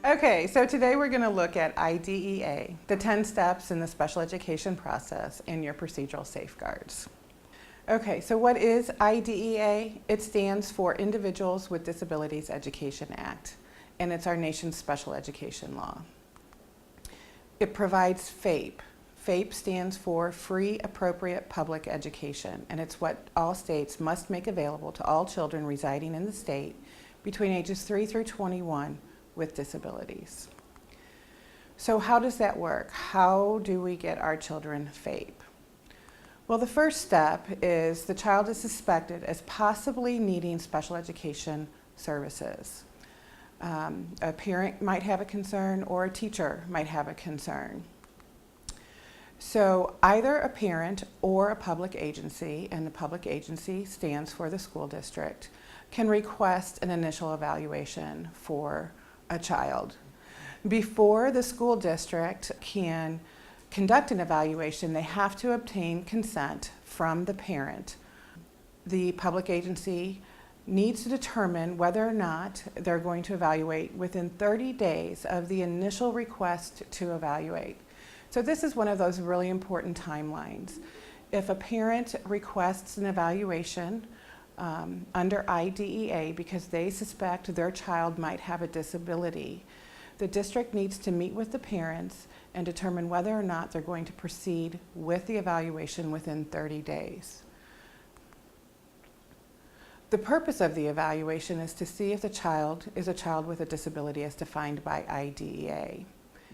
Okay, so today we're going to look at IDEA, the 10 steps in the special education process and your procedural safeguards. Okay, so what is IDEA? It stands for Individuals with Disabilities Education Act, and it's our nation's special education law. It provides FAPE. FAPE stands for Free Appropriate Public Education, and it's what all states must make available to all children residing in the state between ages 3 through 21 with disabilities. So how does that work? How do we get our children FAPE? Well, the first step is the child is suspected as possibly needing special education services. A parent might have a concern or a teacher might have a concern. So either a parent or a public agency, and the public agency stands for the school district, can request an initial evaluation for a child. Before the school district can conduct an evaluation, they have to obtain consent from the parent. The public agency needs to determine whether or not they're going to evaluate within 30 days of the initial request to evaluate. So this is one of those really important timelines. If a parent requests an evaluation under IDEA because they suspect their child might have a disability, the district needs to meet with the parents and determine whether or not they're going to proceed with the evaluation within 30 days. The purpose of the evaluation is to see if the child is a child with a disability as defined by IDEA.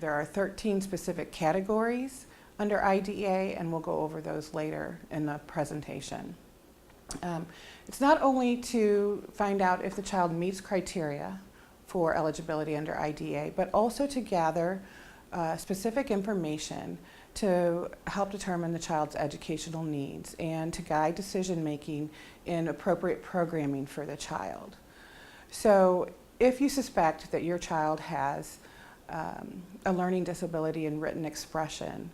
There are 13 specific categories under IDEA, and we'll go over those later in the presentation. It's not only to find out if the child meets criteria for eligibility under IDEA, but also to gather specific information to help determine the child's educational needs and to guide decision making in appropriate programming for the child. So if you suspect that your child has a learning disability in written expression,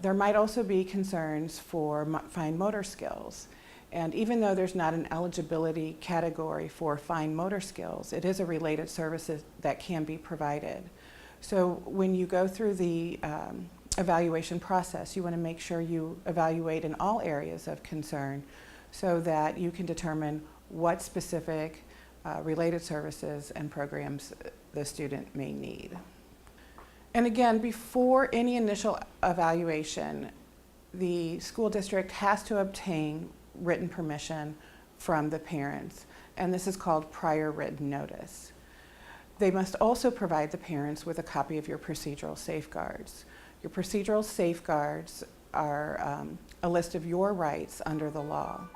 there might also be concerns for fine motor skills. And even though there's not an eligibility category for fine motor skills, it is a related service that can be provided. So when you go through the evaluation process, you want to make sure you evaluate in all areas of concern so that you can determine what specific related services and programs the student may need. And again, before any initial evaluation, the school district has to obtain written permission from the parents, and this is called prior written notice. They must also provide the parents with a copy of your procedural safeguards. Your procedural safeguards are a list of your rights under the law.